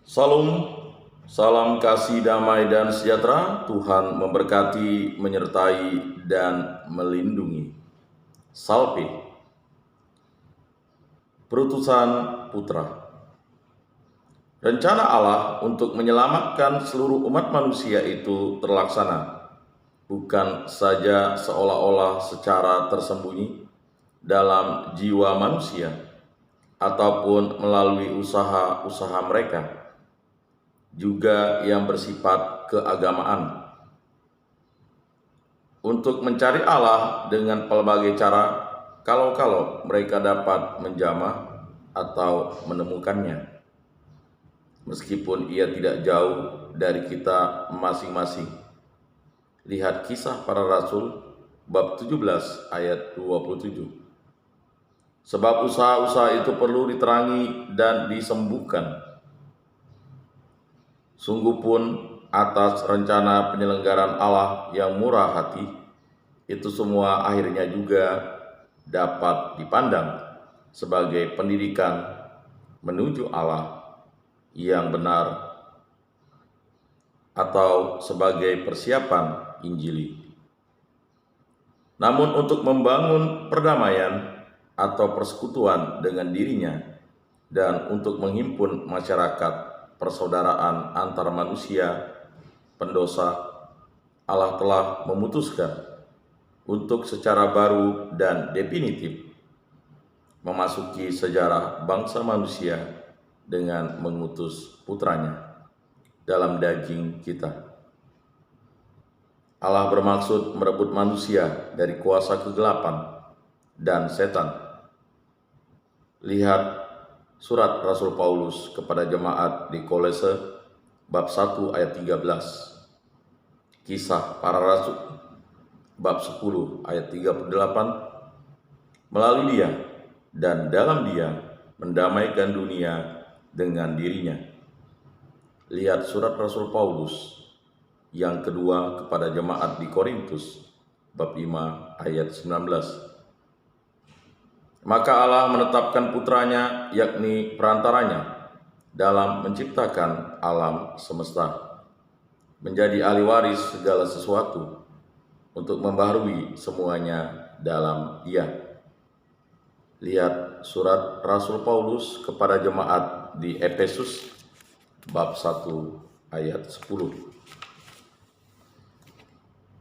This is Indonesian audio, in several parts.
Salam, salam kasih damai dan sejahtera. Tuhan memberkati, menyertai, dan melindungi. Salpe, Perutusan Putra. Rencana Allah untuk menyelamatkan seluruh umat manusia itu terlaksana, bukan saja seolah-olah secara tersembunyi dalam jiwa manusia, ataupun melalui usaha-usaha mereka, juga yang bersifat keagamaan. Untuk mencari Allah dengan pelbagai cara, kalau mereka dapat menjamah atau menemukannya, meskipun ia tidak jauh dari kita masing-masing. Lihat Kisah Para Rasul bab 17 ayat 27. Sebab usaha-usaha itu perlu diterangi dan disembuhkan. Sungguh pun atas rencana penyelenggaraan Allah yang murah hati, itu semua akhirnya juga dapat dipandang sebagai pendidikan menuju Allah yang benar atau sebagai persiapan Injili. Namun untuk membangun perdamaian atau persekutuan dengan dirinya dan untuk menghimpun masyarakat persaudaraan antar manusia pendosa, Allah telah memutuskan untuk secara baru dan definitif memasuki sejarah bangsa manusia dengan mengutus putranya dalam daging kita. Allah bermaksud merebut manusia dari kuasa kegelapan dan setan. Lihat surat Rasul Paulus kepada jemaat di Kolose bab 1 ayat 13. Kisah Para Rasul bab 10 ayat 38. Melalui Dia dan dalam Dia mendamaikan dunia dengan dirinya. Lihat surat Rasul Paulus yang kedua kepada jemaat di Korintus bab 5 ayat 19. Maka Allah menetapkan putranya, yakni perantaranya, dalam menciptakan alam semesta, menjadi ahli waris segala sesuatu, untuk membaharui semuanya dalam Dia. Lihat surat Rasul Paulus kepada jemaat di Efesus bab 1 ayat 10.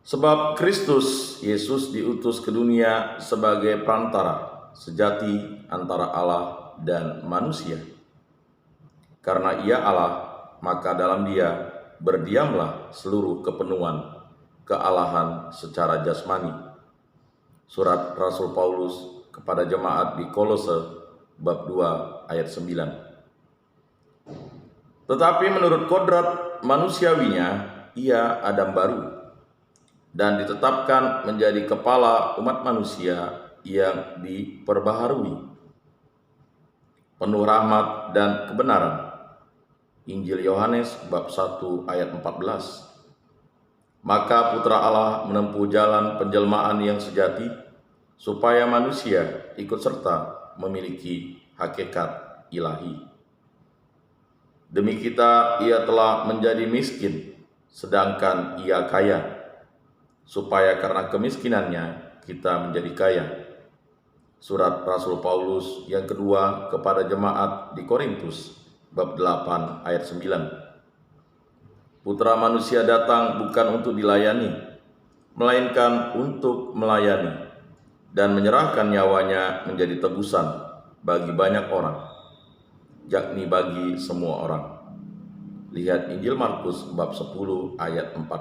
Sebab Kristus Yesus diutus ke dunia sebagai perantara sejati antara Allah dan manusia. Karena Ia Allah, maka dalam Dia berdiamlah seluruh kepenuhan kealahan secara jasmani. Surat Rasul Paulus kepada jemaat di Kolose bab 2 ayat 9. Tetapi menurut kodrat manusiawinya, Ia Adam baru, dan ditetapkan menjadi kepala umat manusia yang diperbaharui, penuh rahmat dan kebenaran. Injil Yohanes bab 1 ayat 14. Maka putra Allah menempuh jalan penjelmaan yang sejati, supaya manusia ikut serta memiliki hakikat ilahi. Demi kita Ia telah menjadi miskin, sedangkan Ia kaya, supaya karena kemiskinannya kita menjadi kaya. Surat Rasul Paulus yang kedua kepada jemaat di Korintus bab 8 ayat 9. Putra manusia datang bukan untuk dilayani, melainkan untuk melayani dan menyerahkan nyawanya menjadi tebusan bagi banyak orang, yakni bagi semua orang. Lihat Injil Markus bab 10 ayat 45.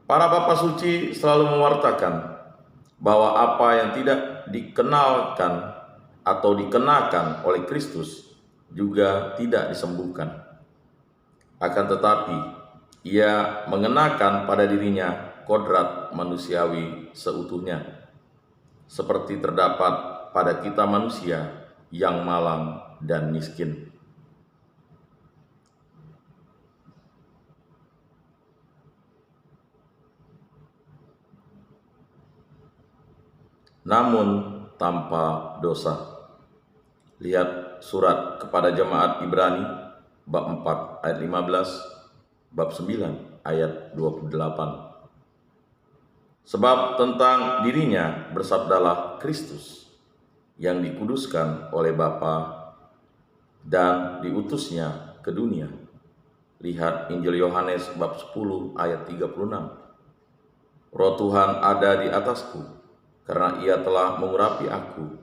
Para bapa suci selalu mewartakan bahwa apa yang tidak dikenalkan atau dikenakan oleh Kristus juga tidak disembuhkan. Akan tetapi, Ia mengenakan pada dirinya kodrat manusiawi seutuhnya, seperti terdapat pada kita manusia yang malang dan miskin. Namun tanpa dosa. Lihat surat kepada jemaat Ibrani bab 4 ayat 15, bab 9 ayat 28. Sebab tentang dirinya bersabdalah Kristus yang dikuduskan oleh Bapa dan diutusnya ke dunia. Lihat Injil Yohanes bab 10 ayat 36. Roh Tuhan ada di atasku, karena Ia telah mengurapi aku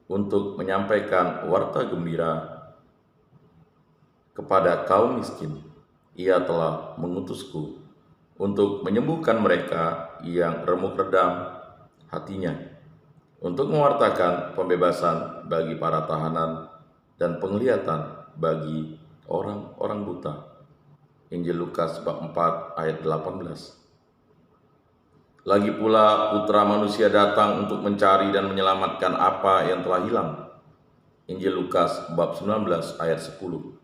untuk menyampaikan warta gembira kepada kaum miskin. Ia telah mengutusku untuk menyembuhkan mereka yang remuk redam hatinya, untuk mewartakan pembebasan bagi para tahanan dan penglihatan bagi orang-orang buta. Injil Lukas bab 4 ayat 18. Lagi pula Putra Manusia datang untuk mencari dan menyelamatkan apa yang telah hilang. Injil Lukas bab 19 ayat 10.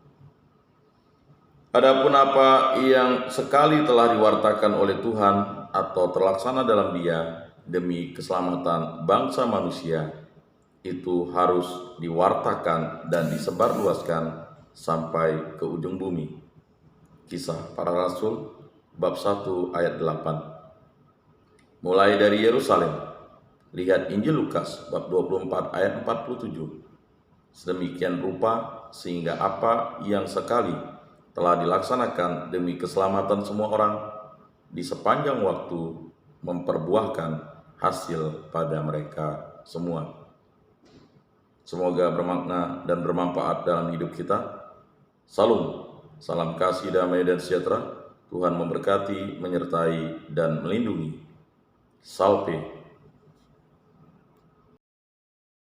Adapun apa yang sekali telah diwartakan oleh Tuhan atau terlaksana dalam Dia demi keselamatan bangsa manusia, itu harus diwartakan dan disebarluaskan sampai ke ujung bumi. Kisah Para Rasul bab 1 ayat 8. Mulai dari Yerusalem, lihat Injil Lukas bab 24 ayat 47. Sedemikian rupa sehingga apa yang sekali telah dilaksanakan demi keselamatan semua orang di sepanjang waktu memperbuahkan hasil pada mereka semua. Semoga bermakna dan bermanfaat dalam hidup kita. Salam, salam kasih, damai, dan sejahtera. Tuhan memberkati, menyertai, dan melindungi. Salve.